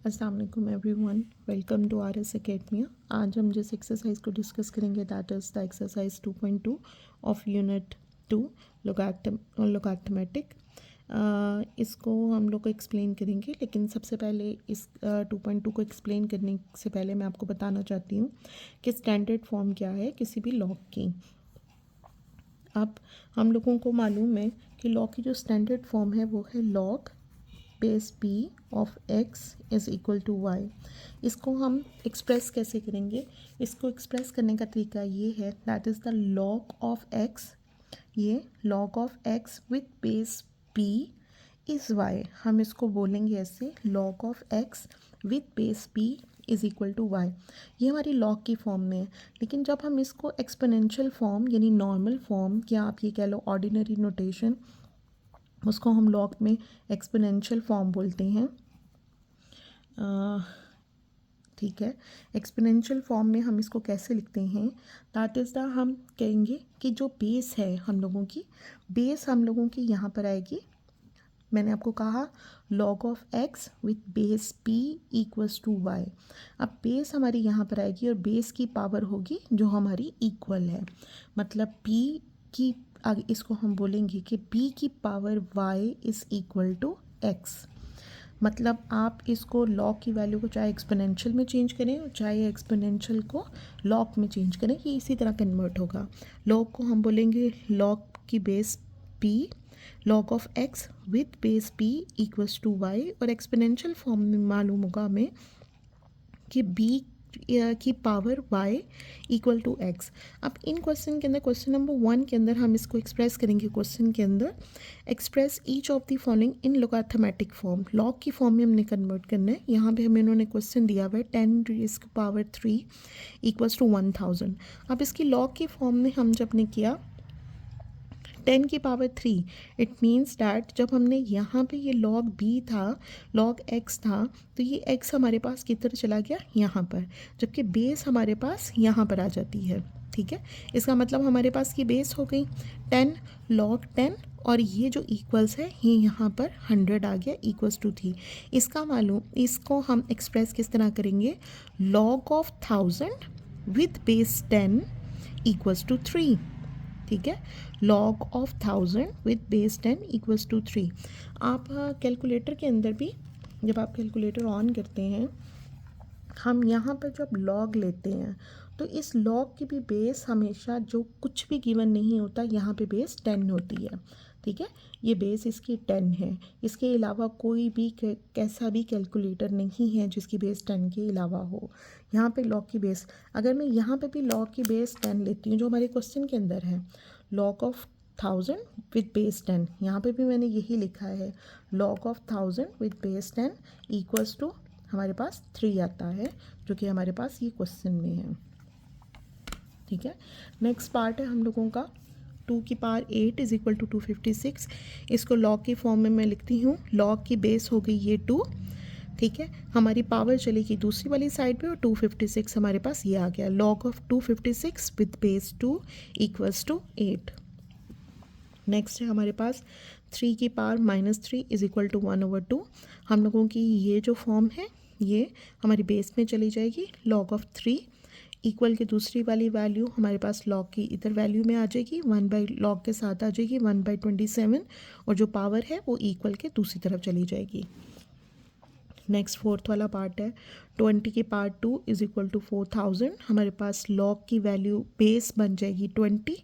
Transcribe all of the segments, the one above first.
अस्सलाम वालेकुम everyone, welcome to R S academia. आज हम जिस एक्सरसाइज को डिस्कस करेंगे that is the exercise 2.2 of unit 2 logarithmic. इसको हम लोग एक्सप्लेन करेंगे, लेकिन सबसे पहले इस 2.2 को एक्सप्लेन करने से पहले मैं आपको बताना चाहती हूँ कि स्टैंडर्ड फॉर्म क्या है किसी भी लॉग की। अब हम लोगों को मालूम है कि लॉग की जो स्टैंडर्ड फॉर्म है वो है log base p of x is equal to y। इसको हम एक्सप्रेस कैसे करेंगे? इसको एक्सप्रेस करने का तरीका ये है that is the log of x, ये log of x with base p is y। हम इसको बोलेंगे ऐसे, log of x with base p is equal to y। ये हमारी लॉग की फॉर्म में है, लेकिन जब हम इसको एक्सपोनेंशियल फॉर्म यानी नॉर्मल फॉर्म, या आप ये कह लो ऑर्डिनरी नोटेशन, उसको हम लॉग में एक्सपोनेंशियल फॉर्म बोलते हैं। ठीक है, एक्सपोनेंशियल फॉर्म में हम इसको कैसे लिखते हैं? दैट इज़ द, हम कहेंगे कि जो बेस है हम लोगों की यहाँ पर आएगी। मैंने आपको कहा log of x with base p equals to y. अब बेस हमारी यहाँ पर आएगी और बेस की पावर होगी जो हमारी इक्वल है, मतलब p की, आगे इसको हम बोलेंगे कि p की power y is equal to x। मतलब आप इसको लॉग की वैल्यू को चाहे एक्सपोनेंशियल में चेंज करें और चाहे एक्सपोनेंशियल को लॉग में चेंज करें, ये इसी तरह कन्वर्ट होगा। लॉग को हम बोलेंगे लॉग की base p, log of x with base p equals to y, और एक्सपोनेंशियल फॉर्म में मालूम होगा हमें कि b की power y equal to x। अब इन क्वेश्चन के अंदर, क्वेश्चन नंबर 1 के अंदर हम इसको एक्सप्रेस करेंगे। क्वेश्चन के अंदर express each of the following in logarithmic form, log की फॉर्म में हमने कन्वर्ट करना है। यहाँ पे हमें इन्होंने क्वेश्चन दिया हुआ है 10 रेज़ की पावर 3 इक्वल्स टू 1000। अब इसकी लॉग की फॉर्म में हम जब ने किया 10 की पावर 3, इट मीन्स डैट जब हमने यहाँ पे ये लॉग b था, लॉग x था, तो ये x हमारे पास किधर चला गया? यहाँ पर, जबकि बेस हमारे पास यहाँ पर आ जाती है। ठीक है, इसका मतलब हमारे पास की बेस हो गई 10 लॉग 10, और ये जो इक्वल्स है ये यहाँ पर 100 आ गया इक्वल्स टू 3। इसका मालूम, इसको हम एक्सप्रेस किस तरह करेंगे? Log of 1000 with base 10 equals to 3। ठीक है, log of 1000 with base 10 equals to 3। आप कैलकुलेटर के अंदर भी, जब आप कैलकुलेटर ऑन करते हैं, हम यहाँ पर जब लॉग लेते हैं तो इस लॉग की भी बेस हमेशा, जो कुछ भी गिवन नहीं होता, यहाँ पे बेस 10 होती है। ठीक है, ये बेस इसकी 10 है। इसके अलावा कोई भी कैसा भी कैलकुलेटर नहीं है जिसकी बेस 10 के अलावा हो। यहाँ पे लॉग की बेस, अगर मैं यहाँ पे भी लॉग की बेस 10 लेती हूँ जो हमारे क्वेश्चन के अंदर है, लॉग ऑफ 1000 विथ बेस 10, यहाँ पे भी मैंने यही लिखा है, log of 1000 with base 10 equals to हमारे पास 3 आता है, जो कि हमारे पास ये क्वेश्चन में है। ठीक है, नेक्स्ट पार्ट है हम लोगों का 2 की पावर 8 इज़ इक्वल टू 256। इसको लॉग की फॉर्म में मैं लिखती हूँ, लॉग की बेस हो गई ये 2। ठीक है, हमारी पावर चलेगी दूसरी वाली साइड पे और 256 हमारे पास ये आ गया। Log of 256 with base 2 equals to 8। Next है हमारे पास 3 की पावर -3 इज़ इक्वल टू 1/2। हम लोगों की ये जो फॉर्म है ये हमारी बेस में चली जाएगी। लॉग ऑफ 3 इक्वल की दूसरी वाली वैल्यू हमारे पास लॉग की इधर वैल्यू में आ जाएगी, 1/log के साथ आ जाएगी 1/27, और जो पावर है वो इक्वल के दूसरी तरफ चली जाएगी। नेक्स्ट फोर्थ वाला पार्ट है 20 की पावर 2 इज़ इक्वल टू 4000। हमारे पास लॉग की वैल्यू बेस बन जाएगी 20,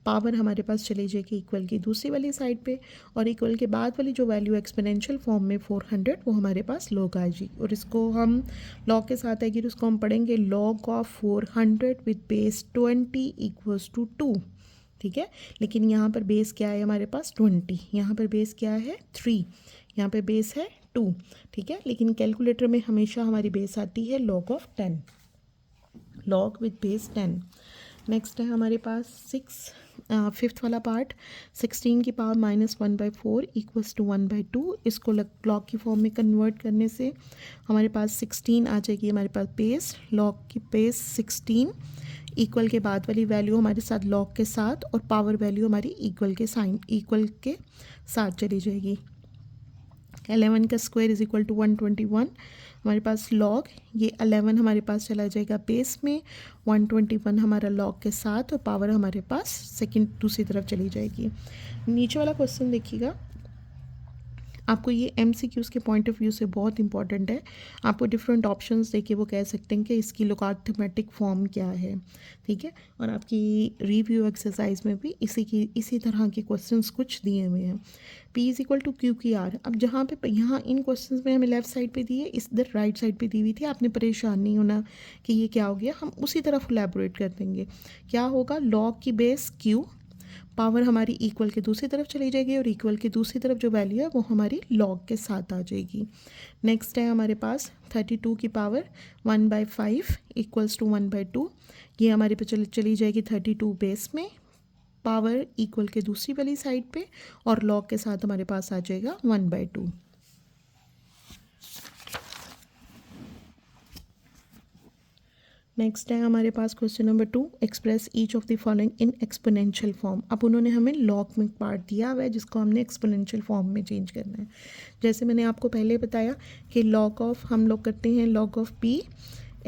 पावर हमारे पास चली जाएगी इक्वल की दूसरी वाली साइड पे, और इक्वल के बाद वाली जो वैल्यू एक्सपोनेंशियल फॉर्म में 400, वो हमारे पास लॉग आएगी, और इसको हम लॉग के साथ आएगी तो उसको हम पढ़ेंगे log of 400 with base 20 equals to 2। ठीक है, लेकिन यहाँ पर बेस क्या है हमारे पास? 20। यहाँ पर बेस क्या है? 3। यहाँ पर बेस है 2। ठीक है, लेकिन कैलकुलेटर में हमेशा हमारी बेस आती है log of 10, log with base 10। Next है हमारे पास फिफ्थ वाला पार्ट 16 की पावर -1/4 इक्वल्स टू 1/2। इसको लॉग की फॉर्म में कन्वर्ट करने से हमारे पास 16 आ जाएगी हमारे पास बेस, लॉग की बेस 16, इक्वल के बाद वाली वैल्यू हमारे साथ लॉग के साथ, और पावर वैल्यू हमारी इक्वल के साथ चली जाएगी। 11 का स्क्वायर इज इक्वल टू 121। हमारे पास लॉग ये 11 हमारे पास चला जाएगा बेस में, 121 हमारा लॉग के साथ और पावर हमारे पास सेकंड दूसरी तरफ चली जाएगी। नीचे वाला क्वेश्चन देखिएगा, आपको ये MCQs के पॉइंट ऑफ व्यू से बहुत इंपॉर्टेंट है। आपको डिफरेंट ऑप्शंस देके वो कह सकते हैं कि इसकी लोगारिथमेटिक फॉर्म क्या है, ठीक है। और आपकी रिव्यू एक्सरसाइज में भी इसी तरह के क्वेश्चंस कुछ दिए हुए हैं। P is equal to QQR। अब जहाँ पे यहाँ इन क्वेश्चंस में हमें लेफ्ट साइड पे दिए, इधर राइट साइड पे दी हुई थी। आपने परेशान नहीं होना कि ये क्या हो गया, हम उसी तरफ इलेबोरेट कर देंगे। क्या होगा, लॉग की बेस Q, पावर हमारी इक्वल के दूसरी तरफ चली जाएगी और इक्वल की दूसरी तरफ जो वैल्यू है वो हमारी लॉग के साथ आ जाएगी। नेक्स्ट है हमारे पास 32 की पावर 1/5 इक्वल्स टू 1/2। ये हमारे पे चली जाएगी 32 बेस में, पावर इक्वल के दूसरी वाली साइड पे और लॉग के साथ हमारे पास आ जाएगा 1/2। नेक्स्ट है हमारे पास question number 2, express each of the following in exponential form. अब उन्होंने हमें लॉग में पार्ट दिया हुआ है जिसको हमने एक्सपोनेंशियल फॉर्म में चेंज करना है। जैसे मैंने आपको पहले बताया कि लॉग ऑफ हम लोग करते हैं log of p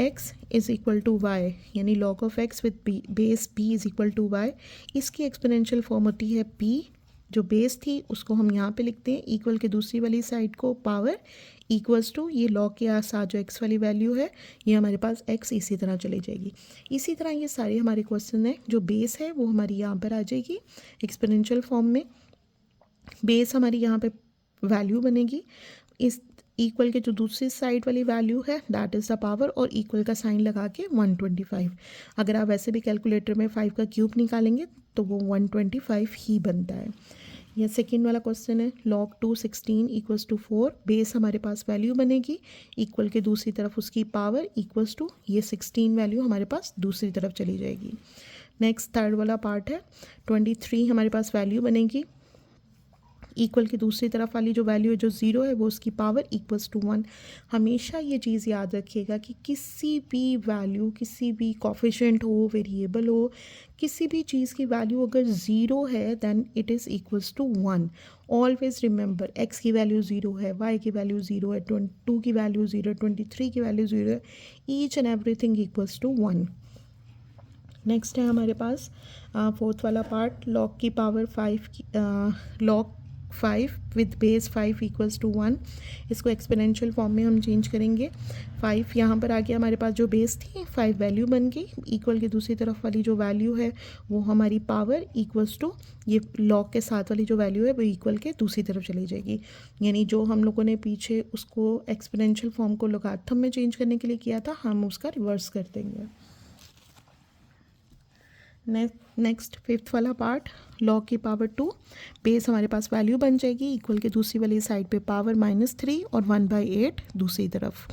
x is equal to y, यानी log of x with b base p is equal to y। इसकी एक्सपोनेंशियल फॉर्म होती है p, जो बेस थी उसको हम यहाँ पे लिखते हैं इक्वल के दूसरी वाली साइड को पावर इक्वल्स टू ये लॉग के साथ जो x वाली वैल्यू है ये हमारे पास x इसी तरह चली जाएगी। इसी तरह ये सारे हमारे क्वेश्चन हैं, जो बेस है वो हमारी यहाँ पर आ जाएगी एक्सपोनेंशियल फॉर्म में। बेस हमारी यहाँ पे वैल्यू बनेगी, इस इक्वल के जो दूसरी साइड वाली वैल्यू है दैट इज़ द पावर और इक्वल का साइन लगा के 125। अगर आप वैसे भी कैलकुलेटर में 5 का क्यूब निकालेंगे तो वो 125 ही बनता है। यह सेकेंड वाला क्वेश्चन है, लॉग 216 इक्वल्स टू 4। बेस हमारे पास वैल्यू बनेगी, इक्वल के दूसरी तरफ उसकी पावर इक्वल्स टू ये 16 वैल्यू हमारे पास दूसरी तरफ चली जाएगी। नेक्स्ट थर्ड वाला पार्ट है 23 हमारे पास वैल्यू बनेगी, इक्वल की दूसरी तरफ वाली जो वैल्यू है जो ज़ीरो है वो उसकी पावर इक्वल्स टू 1। हमेशा ये चीज़ याद रखिएगा कि किसी भी वैल्यू, किसी भी कोफिशिएंट हो, वेरिएबल हो, किसी भी चीज़ की वैल्यू अगर ज़ीरो है then it is equals to 1। Always remember, x की वैल्यू ज़ीरो है, y की वैल्यू ज़ीरो है, 22 की वैल्यू ज़ीरो है, 23 की वैल्यू ज़ीरो है, each and everything equals to 1। Next है हमारे पास फोर्थ वाला पार्ट, लॉग की पावर 5 की log 5 with base 5 equals to 1। इसको एक्सपोनेंशियल फॉर्म में हम चेंज करेंगे। 5 यहाँ पर आ गया हमारे पास, जो बेस थी 5 वैल्यू बन गई, इक्वल की दूसरी तरफ वाली जो वैल्यू है वो हमारी पावर इक्वल्स टू ये लॉग के साथ वाली जो वैल्यू है वो इक्वल के दूसरी तरफ चली जाएगी। यानी जो हम लोगों ने पीछे उसको एक्सपोनेंशियल फॉर्म को लोगारिथम में चेंज करने के लिए किया था, हम उसका रिवर्स कर देंगे। नेक्स्ट फिफ्थ वाला पार्ट, लॉग की पावर 2, बेस हमारे पास वैल्यू बन जाएगी, इक्वल के दूसरी वाली साइड पे पावर -3 और 1/8 दूसरी तरफ।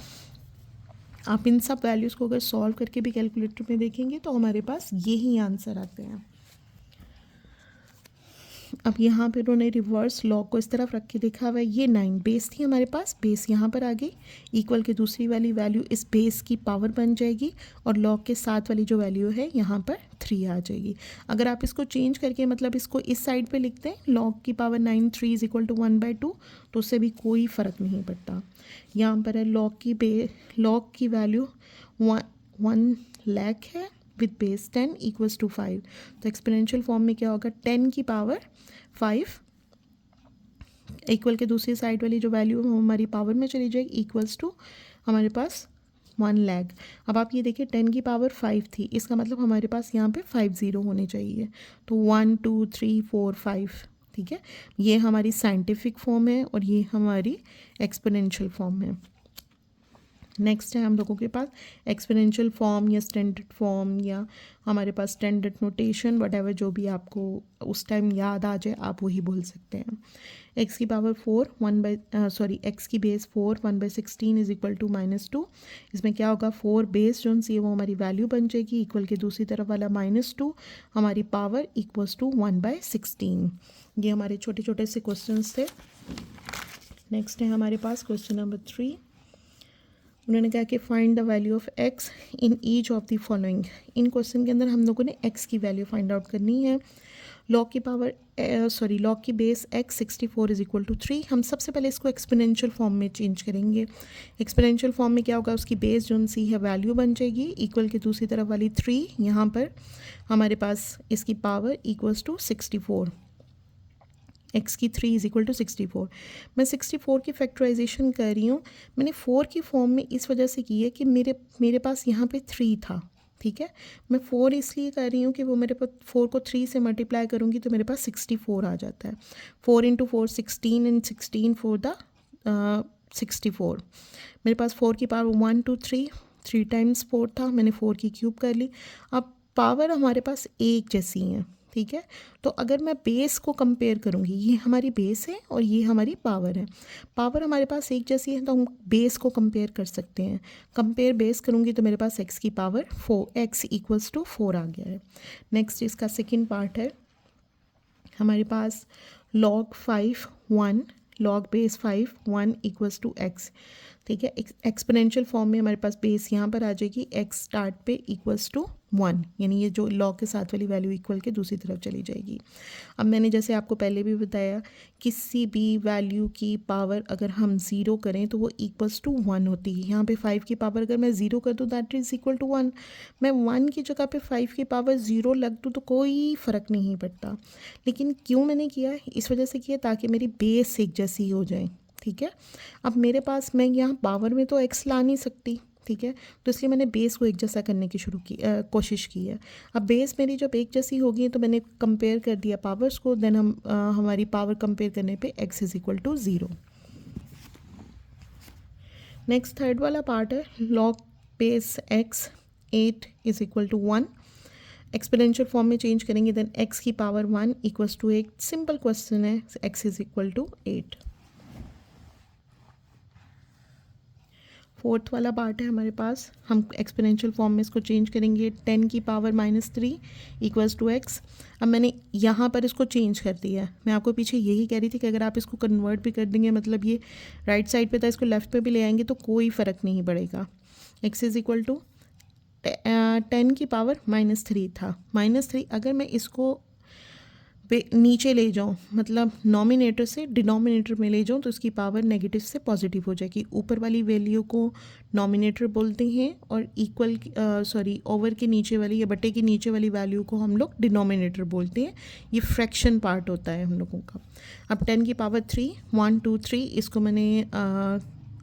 आप इन सब वैल्यूज़ को अगर सॉल्व करके भी कैलकुलेटर में देखेंगे तो हमारे पास यही आंसर आते हैं। अब यहाँ पे उन्होंने रिवर्स लॉग को इस तरफ रख के लिखा हुआ है, ये 9 बेस थी हमारे पास, बेस यहाँ पर आ गई, इक्वल के दूसरी वाली वैल्यू इस बेस की पावर बन जाएगी और लॉग के साथ वाली जो वैल्यू है यहाँ पर 3 आ जाएगी। अगर आप इसको चेंज करके मतलब इसको इस साइड पे लिखते हैं लॉग की पावर 9 3 इज इक्वल टू 1/2 तो उससे भी कोई फ़र्क नहीं पड़ता। यहाँ पर है लॉग की वैल्यू 1 लाख है विद बेस 10 इक्वल्स टू 5। तो एक्सपोनेंशियल फॉर्म में क्या होगा, 10 की पावर 5 इक्वल के दूसरी साइड वाली जो वैल्यू है वो हमारी पावर में चली जाएगी, इक्वल्स टू हमारे पास 1 लाख। अब आप ये देखिए 10 की पावर 5 थी, इसका मतलब हमारे पास यहाँ पे 5 0 होने चाहिए, तो 1 2 3 4 5, ठीक है। ये हमारी साइंटिफिक फॉर्म है और ये हमारी एक्सपोनेंशियल फॉर्म है। नेक्स्ट है हम लोगों के पास एक्सपोनेंशियल फॉर्म या स्टैंडर्ड फॉर्म या हमारे पास स्टैंडर्ड नोटेशन, वटएवर जो भी आपको उस टाइम याद आ जाए आप वही बोल सकते हैं। एक्स की पावर 4 एक्स की बेस 4 1/16 इज इक्वल टू -2। इसमें क्या होगा, 4 बेस जो सी है वो हमारी वैल्यू बन जाएगी, इक्वल के दूसरी तरफ वाला -2 हमारी पावर इक्वल्स टू 1/16। ये हमारे छोटे छोटे से क्वेश्चन थे। नेक्स्ट है हमारे पास क्वेश्चन नंबर 3। उन्होंने कहा कि find the value of x in each of the following. In question के अंदर हम लोगों ने x की वैल्यू फाइंड आउट करनी है। लॉग की पावर लॉग की base x 64 is equal to 3। हम सबसे पहले इसको एक्सपोनेंशियल फॉर्म में चेंज करेंगे। एक्सपोनेंशियल फॉर्म में क्या होगा, उसकी बेस जो सी है वैल्यू बन जाएगी, इक्वल की दूसरी तरफ वाली 3, यहाँ पर हमारे पास इसकी पावर इक्वल्स टू 64, x की 3 इज इक्वल टू 64। मैं 64 की फैक्टराइजेशन कर रही हूँ। मैंने 4 की फॉर्म में इस वजह से की है कि मेरे पास यहाँ पे 3 था, ठीक है। मैं 4 इसलिए कर रही हूँ कि वो मेरे पास 4 को 3 से मल्टीप्लाई करूँगी तो मेरे पास 64 आ जाता है। 4 इंटू 4 16 एंड 16 फोर द 64। मेरे पास 4 की पावर 1 2 3 टाइम्स 4 था, मैंने 4 की क्यूब कर ली। अब पावर हमारे पास एक जैसी हैं, ठीक है। तो अगर मैं बेस को कंपेयर करूँगी, ये हमारी बेस है और ये हमारी पावर है। पावर हमारे पास एक जैसी है तो हम बेस को कंपेयर कर सकते हैं। कंपेयर बेस करूँगी तो मेरे पास x की पावर 4, x इक्वल्स टू 4 आ गया है। नेक्स्ट इसका सेकेंड पार्ट है हमारे पास log 5 1, log base 5 1 equals to x, ठीक है। एक्सपोनेंशियल फॉर्म में हमारे पास बेस यहाँ पर आ जाएगी, x स्टार्ट पे इक्वल्स टू 1, यानी ये जो लॉग के साथ वाली वैल्यू इक्वल के दूसरी तरफ चली जाएगी। अब मैंने जैसे आपको पहले भी बताया, किसी भी वैल्यू की पावर अगर हम 0 करें तो वो इक्वल्स टू 1 होती है। यहाँ पे 5 की पावर अगर मैं 0 कर दूँ दैट इज़ इक्वल टू 1। मैं 1 की जगह पे 5 की पावर 0 लग दूँ तो कोई फ़र्क नहीं पड़ता। लेकिन क्यों मैंने किया, इस वजह से किया ताकि मेरी बेस एक जैसी हो जाए, ठीक है। अब मेरे पास, मैं यहाँ पावर में तो x ला नहीं सकती, ठीक है, तो इसलिए मैंने बेस को एक जैसा करने की कोशिश की है। अब बेस मेरी जब एक जैसी होगी तो मैंने कंपेयर कर दिया पावर्स को, देन हमारी पावर कंपेयर करने पे x is equal to 0। Next third वाला पार्ट है log base x 8 is equal to 1। Exponential form में चेंज करेंगे, देन x की power 1 equals to 8। Simple question है, x is equal to 8। Fourth वाला पार्ट है हमारे पास, हम एक्सपोनेंशियल फॉर्म में इसको चेंज करेंगे, 10 की पावर -3 इक्वल्स टू x। अब मैंने यहाँ पर इसको चेंज कर दिया है। मैं आपको पीछे यही कह रही थी कि अगर आप इसको कन्वर्ट भी कर देंगे, मतलब ये राइट साइड पे था, इसको लेफ्ट पे भी ले आएंगे तो कोई फ़र्क नहीं पड़ेगा। x इज़ इक्वल टू 10 की पावर -3 था, -3 अगर मैं इसको नीचे ले जाऊँ, मतलब नॉमिनेटर से डिनोमिनेटर में ले जाऊँ तो इसकी पावर नेगेटिव से पॉजिटिव हो जाएगी। ऊपर वाली वैल्यू को नॉमिनेटर बोलते हैं और ओवर के नीचे वाली या बटे के नीचे वाली वैल्यू को हम लोग डिनोमिनेटर बोलते हैं। ये फ्रैक्शन पार्ट होता है हम लोगों का। अब 10 की पावर 3 1 2 3, इसको मैंने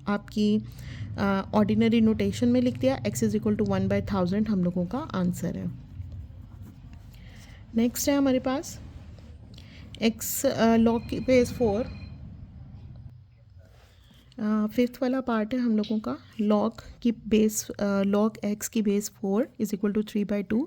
आपकी ऑर्डिनरी नोटेशन में लिख दिया। x इज़ इक्वल टू 1/1000 हम लोगों का आंसर है। नेक्स्ट है हमारे पास x लॉग की बेस 4। फिफ्थ वाला पार्ट है हम लोगों का लॉग x की बेस 4 इज़ इक्वल टू 3/2।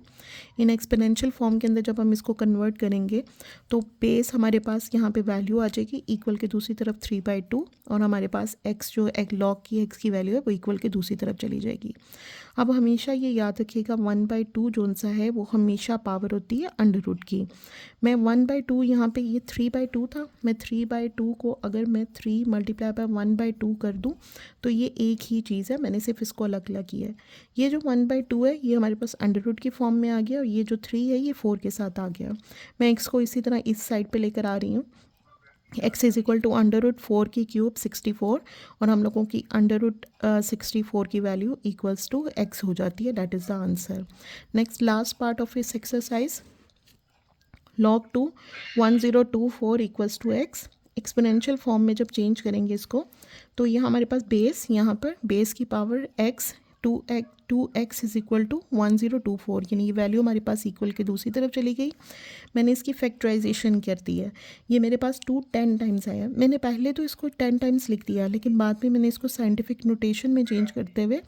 इन एक्सपोनेंशियल फॉर्म के अंदर जब हम इसको कन्वर्ट करेंगे तो बेस हमारे पास यहाँ पे वैल्यू आ जाएगी इक्वल के दूसरी तरफ 3/2, और हमारे पास x जो एक लॉग की x की वैल्यू है वो इक्वल के दूसरी तरफ चली जाएगी। अब हमेशा ये याद रखिएगा 1/2 जो सा है वो हमेशा पावर होती है अंडर रूट की। मैं 1/2 यहाँ पे, ये 3/2 था, मैं 3/2 को अगर मैं 3 मल्टीप्लाई बाय 1/2 कर दूँ तो ये एक ही चीज़ है, मैंने सिर्फ इसको अलग अलग किया है। ये जो 1/2 है ये हमारे पास अंडर रूट की फॉर्म में आ गया, और ये जो 3 है ये 4 के साथ आ गया। मैं x को इसी तरह इस साइड पे लेकर आ रही हूँ। x is equal to under root 4 की क्यूब 64, और हम लोगों की अंडर रूट 64 की वैल्यू इक्वल्स टू x हो जाती है। That is the answer. Next last part of इस exercise, log 2 1024 equals to x। Exponential form में जब चेंज करेंगे इसको तो ये हमारे पास बेस, यहाँ पर बेस की power x 2x is equal to 1024, यानी ये वैल्यू हमारे पास इक्वल के दूसरी तरफ चली गई। मैंने इसकी फैक्टराइजेशन कर दी है, ये मेरे पास 2 10 टाइम्स आया। मैंने पहले तो इसको 10 टाइम्स लिख दिया, लेकिन बाद में मैंने इसको साइंटिफिक नोटेशन में चेंज करते हुए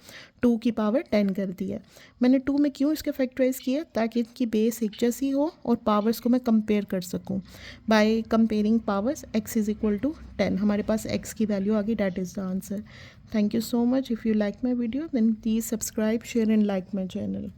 2 की पावर 10 कर दिया। मैंने 2 में क्यों इसका फैक्टराइज किया, ताकि इनकी बेस एक जैसी हो और पावर्स को मैं कंपेयर कर सकूँ। By comparing powers x is equal to 10 हमारे पास x की वैल्यू आ गई। That is the answer. Thank you so much. If you like my video, then please subscribe, share and like my channel.